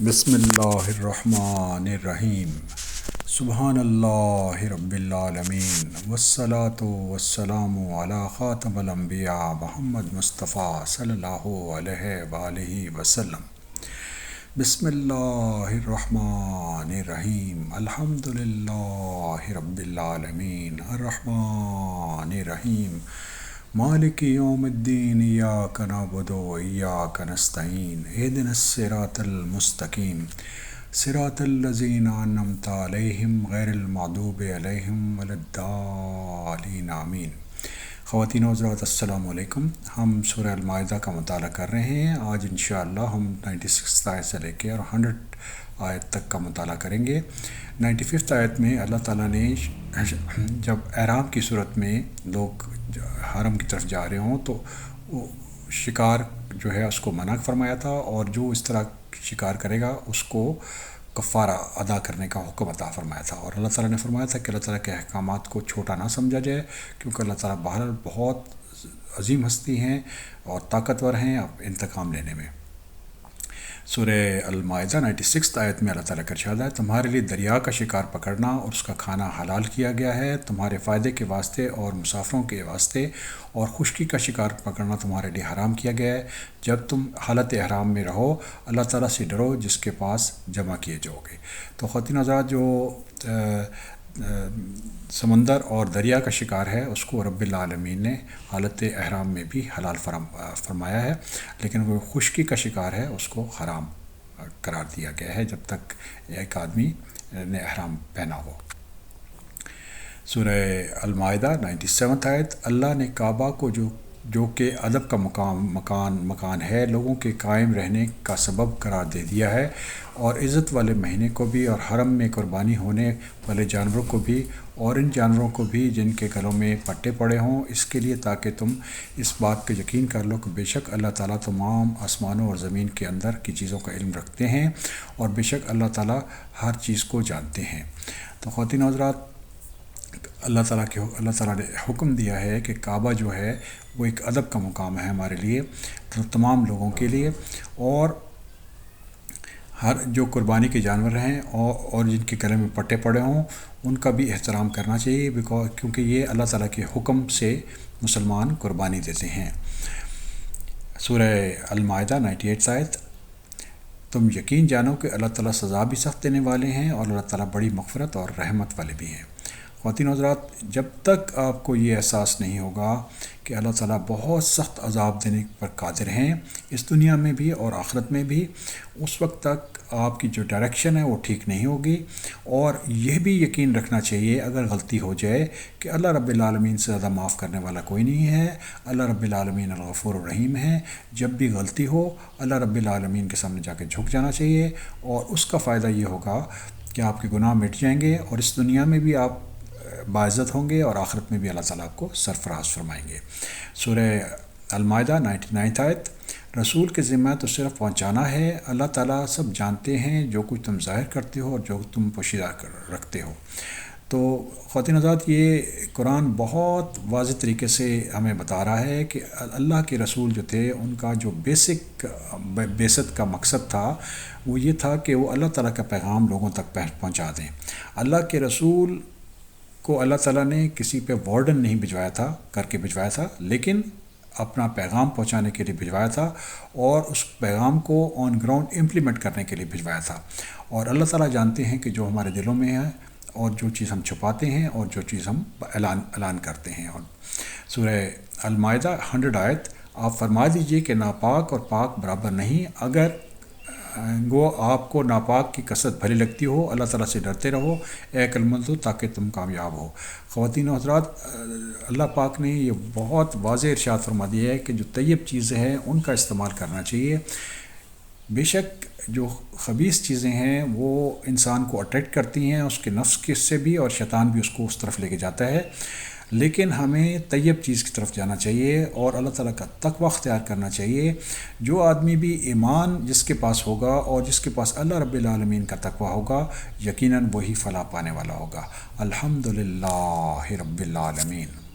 بسم اللہ الرحمن الرحیم۔ سبحان اللہ رب العالمین والصلاة والسلام علی خاتم الانبیاء محمد مصطفیٰ صلی اللہ علیہ وآلہ وسلم۔ بسم اللہ الرحمن الرحیم۔ الحمد للہ رب العالمین الرحمن الرحیم مالک یوم الدین ایاک نعبد و ایاک نستعین اہدنا الصراط المستقیم صراط الذین انعمت علیہم غیر المغضوب علیہم ولا الضالین آمین۔ خواتین و حضرات السلام علیکم۔ ہم سورہ المائدہ کا مطالعہ کر رہے ہیں۔ آج انشاءاللہ ہم 96 آیت سے لے کے اور 100 آیت تک کا مطالعہ کریں گے۔ 95 آیت میں اللہ تعالیٰ نے جب احرام کی صورت میں لوگ حرم کی طرف جا رہے ہوں تو وہ شکار جو ہے اس کو منع فرمایا تھا، اور جو اس طرح شکار کرے گا اس کو کفارہ ادا کرنے کا حکم عطا فرمایا تھا، اور اللہ تعالیٰ نے فرمایا تھا کہ اللہ تعالیٰ کے احکامات کو چھوٹا نہ سمجھا جائے، کیونکہ اللہ تعالیٰ بہرحال بہت عظیم ہستی ہیں اور طاقتور ہیں انتقام لینے میں۔ سورہ المائدہ 96 آیت میں اللہ تعالیٰ کا ارشاد ہے، تمہارے لیے دریا کا شکار پکڑنا اور اس کا کھانا حلال کیا گیا ہے تمہارے فائدے کے واسطے اور مسافروں کے واسطے، اور خشکی کا شکار پکڑنا تمہارے لیے حرام کیا گیا ہے جب تم حالت احرام میں رہو، اللہ تعالیٰ سے ڈرو جس کے پاس جمع کیے جاؤ گے۔ تو خواتین حضرات، جو سمندر اور دریا کا شکار ہے اس کو رب العالمین نے حالت احرام میں بھی حلال فرمایا ہے، لیکن وہ خشکی کا شکار ہے اس کو حرام قرار دیا گیا ہے جب تک ایک آدمی نے احرام پہنا ہو۔ سورہ المائدہ 97 آیت، اللہ نے کعبہ کو جو کہ ادب کا مکان ہے لوگوں کے قائم رہنے کا سبب قرار دے دیا ہے، اور عزت والے مہینے کو بھی، اور حرم میں قربانی ہونے والے جانوروں کو بھی، اور ان جانوروں کو بھی جن کے گلوں میں پٹے پڑے ہوں، اس کے لیے تاکہ تم اس بات کا یقین کر لو کہ بے شک اللہ تعالیٰ تمام آسمانوں اور زمین کے اندر کی چیزوں کا علم رکھتے ہیں، اور بے شک اللہ تعالیٰ ہر چیز کو جانتے ہیں۔ تو خواتین حضرات، اللہ تعالیٰ نے حکم دیا ہے کہ کعبہ جو ہے وہ ایک ادب کا مقام ہے ہمارے لیے، تمام لوگوں کے لیے، اور ہر جو قربانی کے جانور ہیں اور جن کے گلے میں پٹے پڑے ہوں ان کا بھی احترام کرنا چاہیے، کیونکہ یہ اللہ تعالیٰ کے حکم سے مسلمان قربانی دیتے ہیں۔ سورہ المائدہ 98 آیت، تم یقین جانو کہ اللہ تعالیٰ سزا بھی سخت دینے والے ہیں، اور اللہ تعالیٰ بڑی مغفرت اور رحمت والے بھی ہیں۔ خواتین حضرات، جب تک آپ کو یہ احساس نہیں ہوگا کہ اللہ تعالیٰ بہت سخت عذاب دینے پر قادر ہیں اس دنیا میں بھی اور آخرت میں بھی، اس وقت تک آپ کی جو ڈائریکشن ہے وہ ٹھیک نہیں ہوگی۔ اور یہ بھی یقین رکھنا چاہیے اگر غلطی ہو جائے کہ اللہ رب العالمین سے زیادہ معاف کرنے والا کوئی نہیں ہے، اللہ رب العالمین الغفور الرحیم ہے۔ جب بھی غلطی ہو اللہ رب العالمین کے سامنے جا کے جھک جانا چاہیے، اور اس کا فائدہ یہ ہوگا کہ آپ کے گناہ مٹ جائیں گے، اور اس دنیا میں بھی آپ باعزت ہوں گے، اور آخرت میں بھی اللہ تعالیٰ آپ کو سرفراز فرمائیں گے۔ سورہ المائدہ 99 آیت، رسول کے ذمہ تو صرف پہنچانا ہے، اللہ تعالیٰ سب جانتے ہیں جو کچھ تم ظاہر کرتے ہو اور جو تم پوشیدہ رکھتے ہو۔ تو خواتین حضرات، یہ قرآن بہت واضح طریقے سے ہمیں بتا رہا ہے کہ اللہ کے رسول جو تھے ان کا جو بیسک بعثت کا مقصد تھا وہ یہ تھا کہ وہ اللہ تعالیٰ کا پیغام لوگوں تک پہنچا دیں۔ اللہ کے رسول کو اللہ تعالیٰ نے کسی پہ وارڈن نہیں بھجوایا تھا کر کے بھجوایا تھا، لیکن اپنا پیغام پہنچانے کے لیے بھجوایا تھا، اور اس پیغام کو آن گراؤنڈ امپلیمنٹ کرنے کے لیے بھجوایا تھا۔ اور اللہ تعالیٰ جانتے ہیں کہ جو ہمارے دلوں میں ہے، اور جو چیز ہم چھپاتے ہیں اور جو چیز ہم اعلان کرتے ہیں۔ اور سورہ المائدہ 100 آیت، آپ فرما دیجئے کہ ناپاک اور پاک برابر نہیں، اگر گو آپ کو ناپاک کی کثرت بھلی لگتی ہو، اللہ تعالیٰ سے ڈرتے رہو اے عقل مندو تاکہ تم کامیاب ہو۔ خواتین و حضرات، اللہ پاک نے یہ بہت واضح ارشاد فرما دیا ہے کہ جو طیب چیزیں ہیں ان کا استعمال کرنا چاہیے۔ بے شک جو خبیث چیزیں ہیں وہ انسان کو اٹریکٹ کرتی ہیں، اس کے نفس کے سے بھی، اور شیطان بھی اس کو اس طرف لے کے جاتا ہے، لیکن ہمیں طیب چیز کی طرف جانا چاہیے اور اللہ تعالیٰ کا تقوی اختیار کرنا چاہیے۔ جو آدمی بھی ایمان جس کے پاس ہوگا اور جس کے پاس اللہ رب العالمین کا تقوی ہوگا، یقیناً وہی فلاح پانے والا ہوگا۔ الحمدللہ رب العالمین۔